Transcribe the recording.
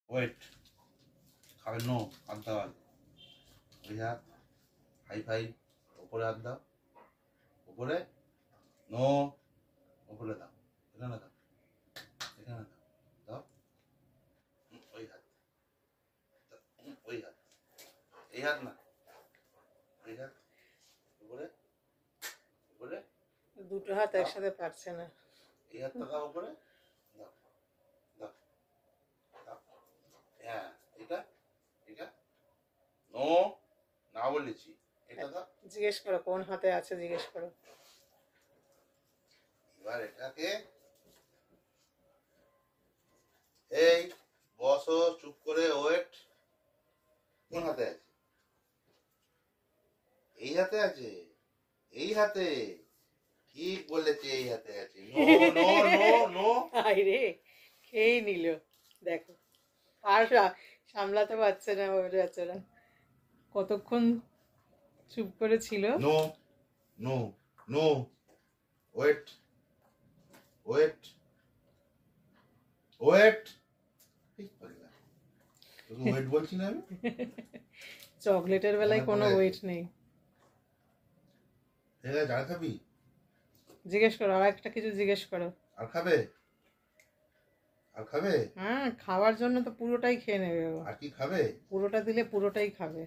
Wait খাবে no হাত দাও আগে ওই হাত হাই ফাই উপরে হাত দাও উপরে নো উপরে দাও এখানে দাও এখানে দাও দাও ওই হাত ওই হাত এই হাত না এই হাত উপরে উপরে দুটো হাত একসাথে পারছে না। এই হাতটা দাও উপরে দাও দাও দাও হ্যাঁ এটা এটা নো না বলেছি এটা দাও জিজ্ঞেস করো কোন হাতে আছে, জিজ্ঞেস করো। এবার এটাকে এই বসো চুপ করে ওয়েট কোন হাতে আছে এই হাতে আছে এই হাতে ঠিক বলেছে এই হাতে আছে নো নো নো নো আরে খেয়েই নিল, দেখো আর সামলাতে পারছে না ওর বাচ্চারা, কতক্ষণ চুপ করে ছিল। No no no wait wait wait wait বলছি না আমি চকলেটের বেলায় কোনো মনে ওয়েট নেই। ঠিক আছে আর খাবি জিজ্ঞেস করো, আর একটা কিছু জিজ্ঞেস করো। আর খাবে আর খাবে হ্যাঁ, খাওয়ার জন্য তো পুরোটাই খেয়ে নেবে ও। আর কি খাবে পুরোটা দিলে পুরোটাই খাবে।